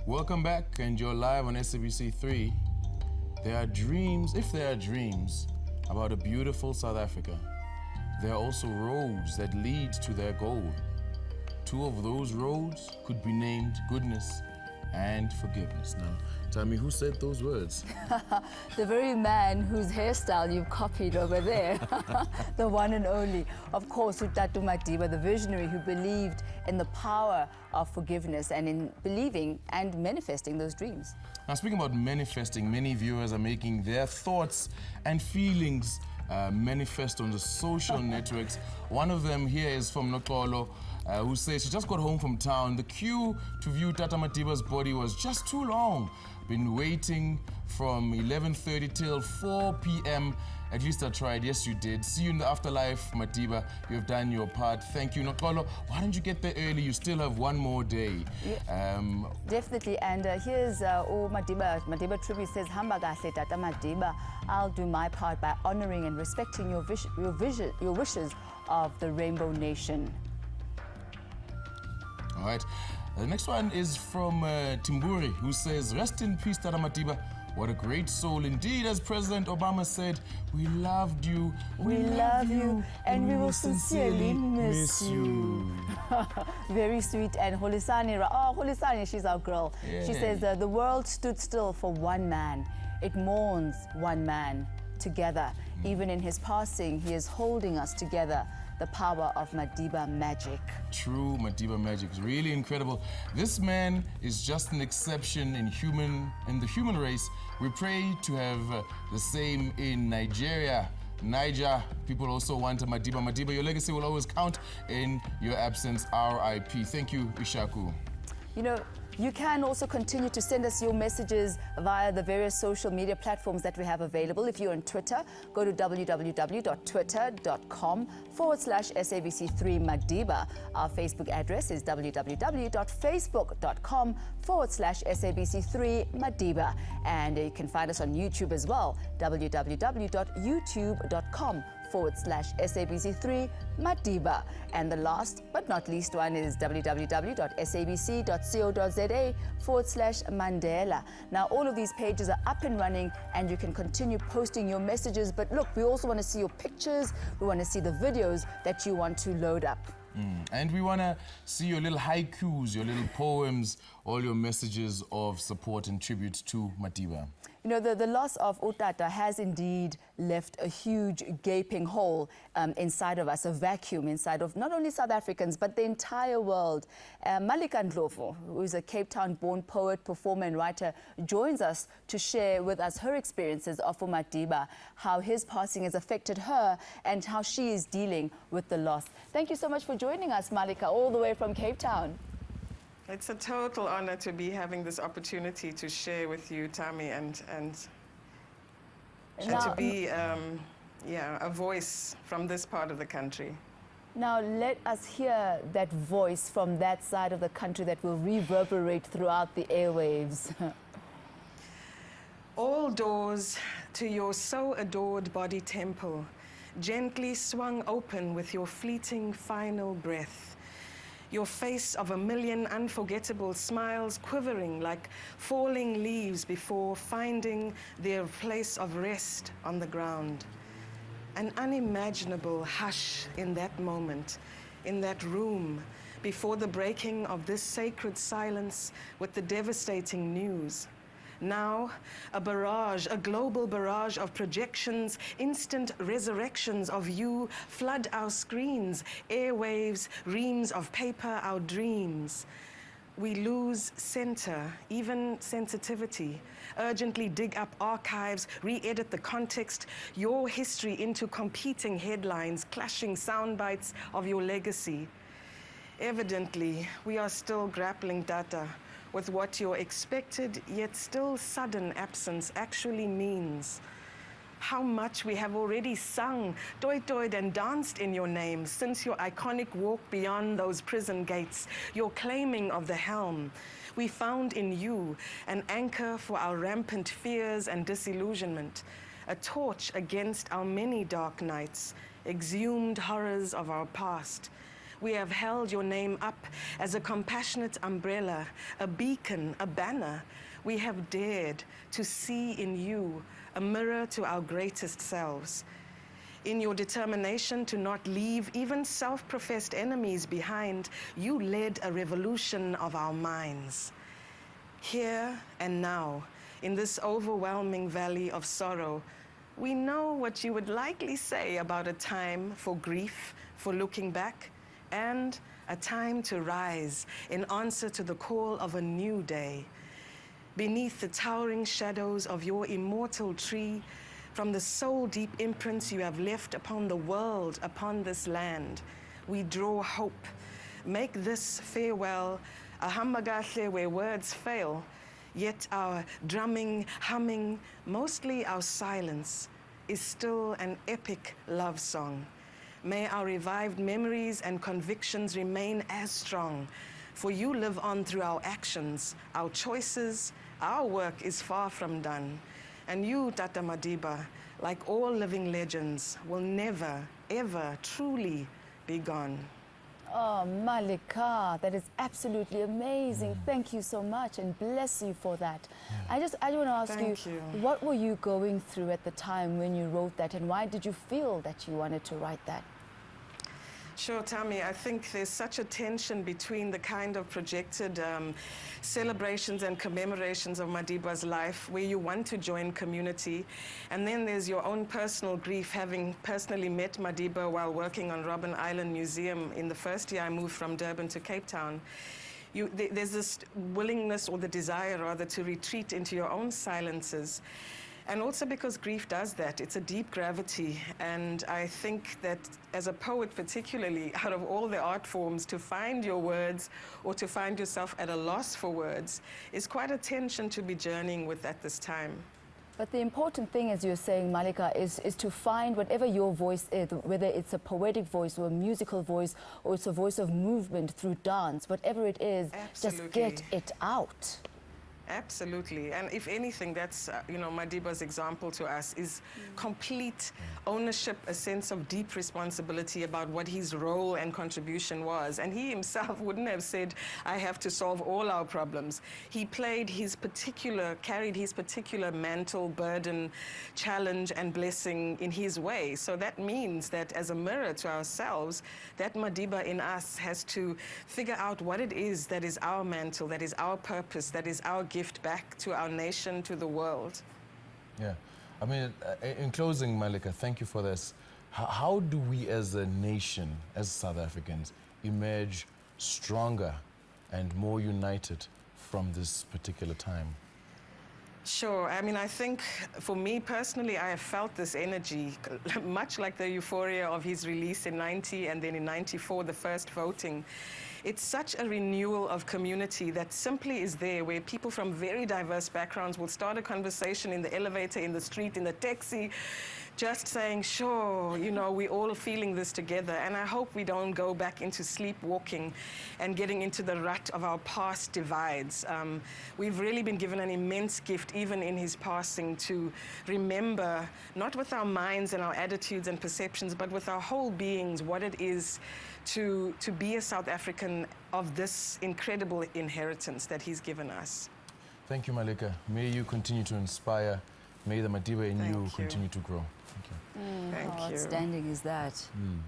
Welcome back, and you're live on SABC 3. There are dreams, if there are dreams, about a beautiful South Africa. There are also roads that lead to their goal. Two of those roads could be named goodness and forgiveness. Now, tell me, who said those words? The very man whose hairstyle you've copied over there. The one and only. Of course, Utatu Madiba, the visionary who believed in the power of forgiveness and in believing and manifesting those dreams. Now, speaking about manifesting, many viewers are making their thoughts and feelings manifest on the social networks. One of them here is from Nokolo, who says she just got home from town. The queue to view Tata Madiba's body was just too long. Been waiting from 11:30 till 4 p.m. At least I tried. Yes, you did. See you in the afterlife, Madiba. You have done your part. Thank you, Nokolo. Why don't you get there early? You still have one more day. Yeah, definitely. And here's Madiba tribute says, Hamba kahle Tata Madiba. I'll do my part by honoring and respecting your wishes of the Rainbow Nation. All right. The next one is from Timburi, who says, rest in peace, Tata Madiba. What a great soul indeed. As President Obama said, we loved you, we love you, and we will sincerely miss you. Very sweet. And Holisani, she's our girl. Yeah. She says, the world stood still for one man. It mourns one man together. Even in his passing, he is holding us together. The power of Madiba magic. True Madiba magic is really incredible. This man is just an exception in the human race. We pray to have the same in Nigeria. Niger, people also want a Madiba. Madiba, your legacy will always count in your absence. R.I.P. Thank you, Ishaku. You know, you can also continue to send us your messages via the various social media platforms that we have available. If you're on Twitter, go to www.twitter.com/SABC3Madiba. Our Facebook address is www.facebook.com/SABC3Madiba. And you can find us on YouTube as well, www.youtube.com/SABC3Madiba. And the last but not least one is www.sabc.co.za/Mandela. Now, all of these pages are up and running, and you can continue posting your messages. But look, we also want to see your pictures. We want to see the videos that you want to load up. And we want to see your little haikus, your little poems, all your messages of support and tribute to Madiba. You know, the loss of Utata has indeed left a huge gaping hole inside of us, a vacuum inside of not only South Africans, but the entire world. Malika Ndlovu, who is a Cape Town-born poet, performer and writer, joins us to share with us her experiences of Madiba, how his passing has affected her and how she is dealing with the loss. Thank you so much for joining us, Malika, all the way from Cape Town. It's a total honor to be having this opportunity to share with you, Tammy, and to be a voice from this part of the country. Now let us hear that voice from that side of the country that will reverberate throughout the airwaves. All doors to your so adored body temple gently swung open with your fleeting final breath. Your face of a million unforgettable smiles quivering like falling leaves before finding their place of rest on the ground. An unimaginable hush in that moment, in that room, before the breaking of this sacred silence with the devastating news. Now, a barrage, a global barrage of projections, instant resurrections of you flood our screens, airwaves, reams of paper, our dreams. We lose center, even sensitivity, urgently dig up archives, re-edit the context, your history into competing headlines, clashing sound bites of your legacy. Evidently, we are still grappling, Tata, with what your expected yet still sudden absence actually means. How much we have already sung, toy-toyed and danced in your name since your iconic walk beyond those prison gates, your claiming of the helm. We found in you an anchor for our rampant fears and disillusionment, a torch against our many dark nights, exhumed horrors of our past. We have held your name up as a compassionate umbrella, a beacon, a banner. We have dared to see in you a mirror to our greatest selves. In your determination to not leave even self-professed enemies behind, you led a revolution of our minds. Here and now, in this overwhelming valley of sorrow, we know what you would likely say about a time for grief, for looking back, and a time to rise in answer to the call of a new day. Beneath the towering shadows of your immortal tree, from the soul-deep imprints you have left upon the world, upon this land, we draw hope. Make this farewell a hambagahle where words fail, yet our drumming, humming, mostly our silence, is still an epic love song. May our revived memories and convictions remain as strong, for you live on through our actions, our choices. Our work is far from done. And you, Tata Madiba, like all living legends, will never, ever truly be gone. Oh, Malika, that is absolutely amazing. Thank you so much, and bless you for that. I want to ask you, what were you going through at the time when you wrote that, and why did you feel that you wanted to write that? Sure, Tammy. I think there's such a tension between the kind of projected celebrations and commemorations of Madiba's life, where you want to join community, and then there's your own personal grief, having personally met Madiba while working on Robben Island Museum in the first year I moved from Durban to Cape Town. There's this willingness, or the desire rather, to retreat into your own silences. And also because grief does that. It's a deep gravity. And I think that as a poet particularly, out of all the art forms, to find your words or to find yourself at a loss for words is quite a tension to be journeying with at this time. But the important thing, as you're saying, Malika, is to find whatever your voice is, whether it's a poetic voice or a musical voice, or it's a voice of movement through dance, whatever it is, Absolutely. Just get it out. Absolutely. And if anything, that's, Madiba's example to us is complete ownership, a sense of deep responsibility about what his role and contribution was. And he himself wouldn't have said, I have to solve all our problems. He carried his particular mantle, burden, challenge, and blessing in his way. So that means that as a mirror to ourselves, that Madiba in us has to figure out what it is that is our mantle, that is our purpose, that is our gift back to our nation, to the world. Yeah. I mean, in closing, Malika, thank you for this. How do we as a nation, as South Africans, emerge stronger and more united from this particular time? Sure. I mean, I think for me personally, I have felt this energy, much like the euphoria of his release in 90 and then in 94, the first voting. It's such a renewal of community that simply is there, where people from very diverse backgrounds will start a conversation in the elevator, in the street, in the taxi, just saying, sure, we're all feeling this together. And I hope we don't go back into sleepwalking and getting into the rut of our past divides. We've really been given an immense gift, even in his passing, to remember, not with our minds and our attitudes and perceptions, but with our whole beings, what it is to be a South African of this incredible inheritance that he's given us. Thank you, Malika. May you continue to inspire. May the Madiba in you continue to grow. Thank you. Thank How you. outstanding is that?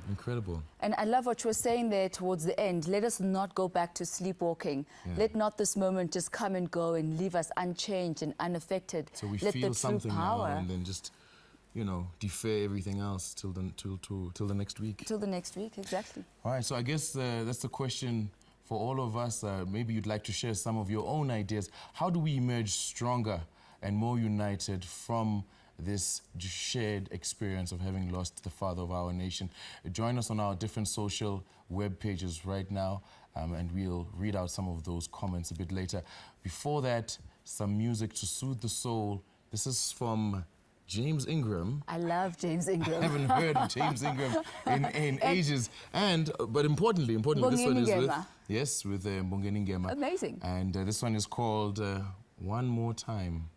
Incredible. And I love what you were saying there towards the end. Let us not go back to sleepwalking. Let not this moment just come and go and leave us unchanged and unaffected. So we Let feel the something true power now and then just, defer everything else till the next week. till the next week, exactly. All right, so I guess that's the question for all of us. Maybe you'd like to share some of your own ideas. How do we emerge stronger and more united from this shared experience of having lost the father of our nation? Join us on our different social web pages right now, and we'll read out some of those comments a bit later. Before that, some music to soothe the soul. This is from James Ingram. I love James Ingram. I haven't heard of James Ingram in ages. But importantly, this one is with Mbongeni Ngema. Amazing. And this one is called One More Time.